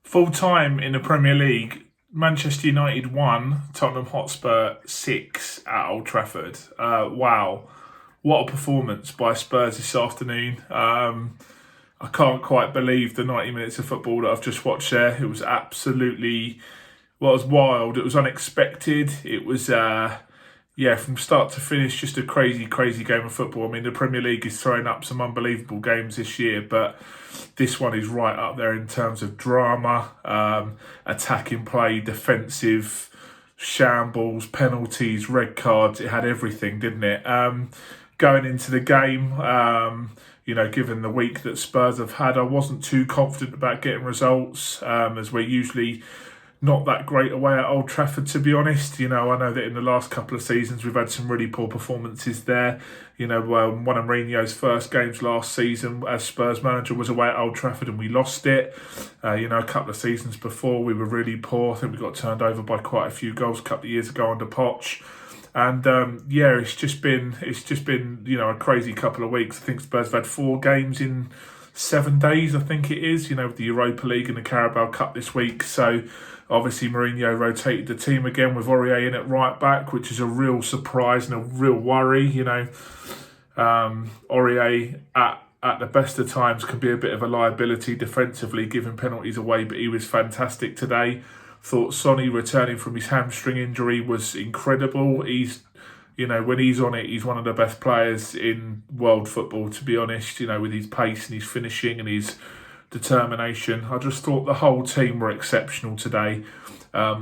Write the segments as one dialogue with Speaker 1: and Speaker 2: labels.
Speaker 1: Full time in the Premier League, Manchester United 1, Tottenham Hotspur 6 at Old Trafford. Wow, what a performance by Spurs this afternoon. I can't quite believe the 90 minutes of football that I've just watched there. It was absolutely, well, it was wild. It was unexpected. It was, from start to finish, just a crazy, crazy game of football. I mean, the Premier League is throwing up some unbelievable games this year, but this one is right up there in terms of drama, attacking play, defensive shambles, penalties, red cards. It had everything, didn't it? Going into the game, given the week that Spurs have had, I wasn't too confident about getting results, as we're usually not that great away at Old Trafford, to be honest. I know that in the last couple of seasons we've had some really poor performances there. One of Mourinho's first games last season as Spurs manager was away at Old Trafford and we lost it. A couple of seasons before we were really poor. I think we got turned over by quite a few goals a couple of years ago under Poch. And it's just been a crazy couple of weeks. I think Spurs have had 4 games in 7 days, I think it is, with the Europa League and the Carabao Cup this week. So obviously Mourinho rotated the team again with Aurier in at right back, which is a real surprise and a real worry. Aurier at the best of times can be a bit of a liability defensively, giving penalties away, but he was fantastic today. Thought Sonny returning from his hamstring injury was incredible. When he's on it, he's one of the best players in world football, to be honest, with his pace and his finishing and his determination. I just thought the whole team were exceptional today.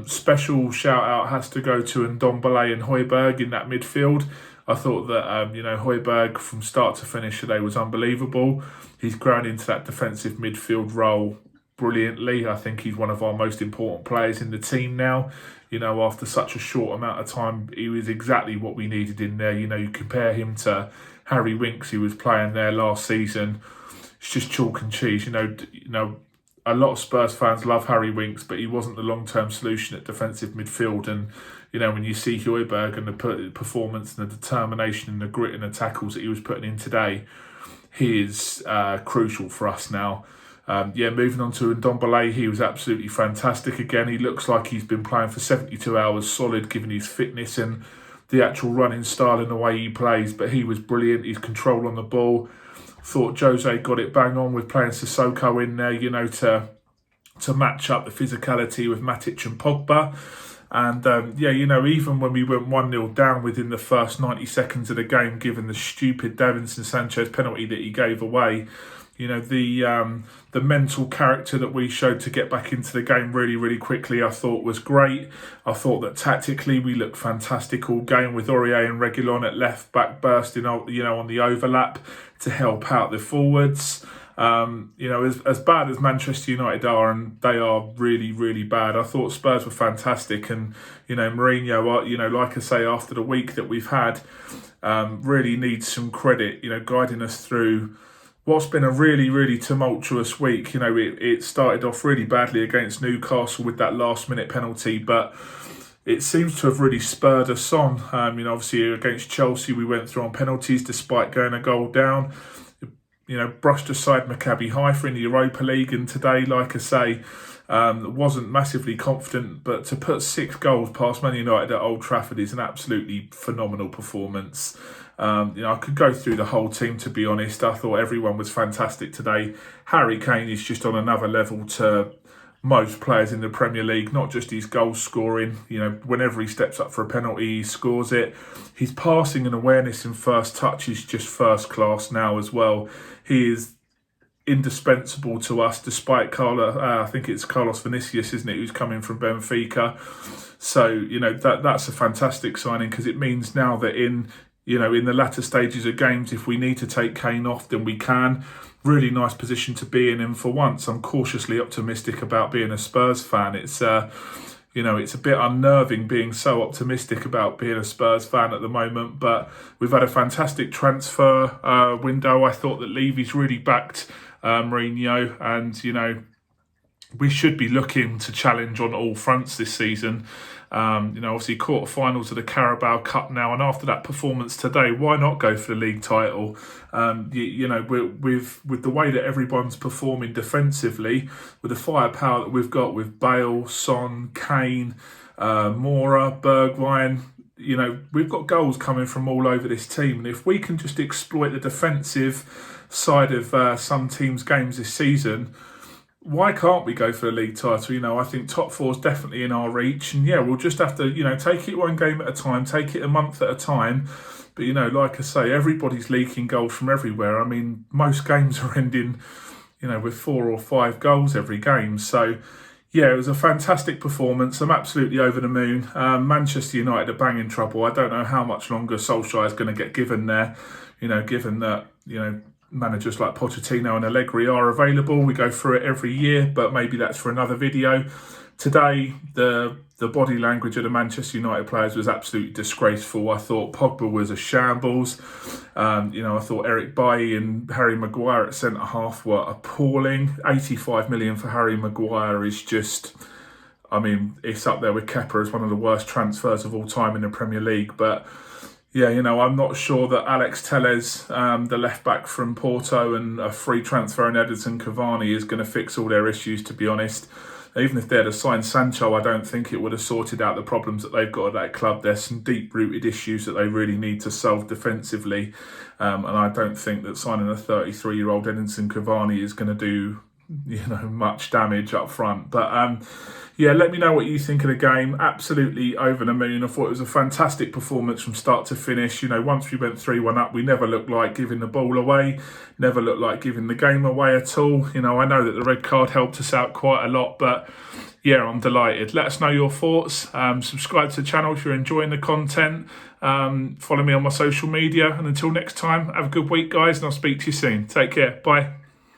Speaker 1: Special shout out has to go to Ndombele and Højbjerg in that midfield. I thought that, Højbjerg from start to finish today was unbelievable. He's grown into that defensive midfield role brilliantly. I think he's one of our most important players in the team now. After such a short amount of time, he was exactly what we needed in there. You compare him to Harry Winks, who was playing there last season. It's just chalk and cheese. A lot of Spurs fans love Harry Winks, but he wasn't the long-term solution at defensive midfield. And, when you see Højbjerg and the performance and the determination and the grit and the tackles that he was putting in today, he is crucial for us now. Moving on to Ndombele, he was absolutely fantastic again. He looks like he's been playing for 72 hours solid, given his fitness and the actual running style and the way he plays. But he was brilliant. His control on the ball. Thought Jose got it bang on with playing Sissoko in there, to match up the physicality with Matic and Pogba. And, even when we went 1-0 down within the first 90 seconds of the game, given the stupid Davinson Sanchez penalty that he gave away, the mental character that we showed to get back into the game really, really quickly, I thought was great. I thought that tactically we looked fantastic all game with Aurier and Reguilon at left back bursting, on the overlap to help out the forwards. As bad as Manchester United are, and they are really, really bad, I thought Spurs were fantastic. And, Mourinho, like I say, after the week that we've had, really needs some credit, guiding us through what's been a really, really tumultuous week. It started off really badly against Newcastle with that last-minute penalty, but it seems to have really spurred us on. Obviously against Chelsea, we went through on penalties despite going a goal down. Brushed aside Maccabi Haifa in the Europa League, and today, like I say, wasn't massively confident, but to put 6 goals past Man United at Old Trafford is an absolutely phenomenal performance. I could go through the whole team, to be honest. I thought everyone was fantastic today. Harry Kane is just on another level to most players in the Premier League, not just his goal scoring. Whenever he steps up for a penalty, he scores it. His passing and awareness in first touch is just first class now as well. He is indispensable to us, despite I think it's Carlos Vinicius, isn't it, who's coming from Benfica. So, that's a fantastic signing, because it means now that in the latter stages of games, if we need to take Kane off, then we can. Really nice position to be in. And for once, I'm cautiously optimistic about being a Spurs fan. It's a bit unnerving being so optimistic about being a Spurs fan at the moment. But we've had a fantastic transfer window. I thought that Levy's really backed Mourinho, and we should be looking to challenge on all fronts this season. Obviously quarterfinals of the Carabao Cup now, and after that performance today, why not go for the league title? With the way that everyone's performing defensively, with the firepower that we've got with Bale, Son, Kane, Mora, Bergwijn, we've got goals coming from all over this team, and if we can just exploit the defensive side of some teams' games this season, why can't we go for the league title? I think top four is definitely in our reach. And yeah, we'll just have to, take it one game at a time, take it a month at a time. But, like I say, everybody's leaking goals from everywhere. I mean, most games are ending, with 4 or 5 goals every game. So, yeah, it was a fantastic performance. I'm absolutely over the moon. Manchester United are banging trouble. I don't know how much longer Solskjaer is going to get given there, given that, managers like Pochettino and Allegri are available. We go through it every year, but maybe that's for another video. Today, the body language of the Manchester United players was absolutely disgraceful. I thought Pogba was a shambles. I thought Eric Bailly and Harry Maguire at centre-half were appalling. 85 million for Harry Maguire is just... it's up there with Kepa as one of the worst transfers of all time in the Premier League, but... yeah, I'm not sure that Alex Telles, the left-back from Porto, and a free transfer in Edinson Cavani is going to fix all their issues, to be honest. Even if they'd have signed Sancho, I don't think it would have sorted out the problems that they've got at that club. There's some deep-rooted issues that they really need to solve defensively. And I don't think that signing a 33-year-old Edinson Cavani is going to do much damage up front. But let me know what you think of the game. Absolutely over the moon. I thought it was a fantastic performance from start to finish. Once we went 3-1 up, we never looked like giving the ball away, never looked like giving the game away at all. I know that the red card helped us out quite a lot, but yeah, I'm delighted. Let us know your thoughts. Subscribe to the channel if you're enjoying the content. Follow me on my social media, and until next time, have a good week, guys, and I'll speak to you soon. Take care. Bye.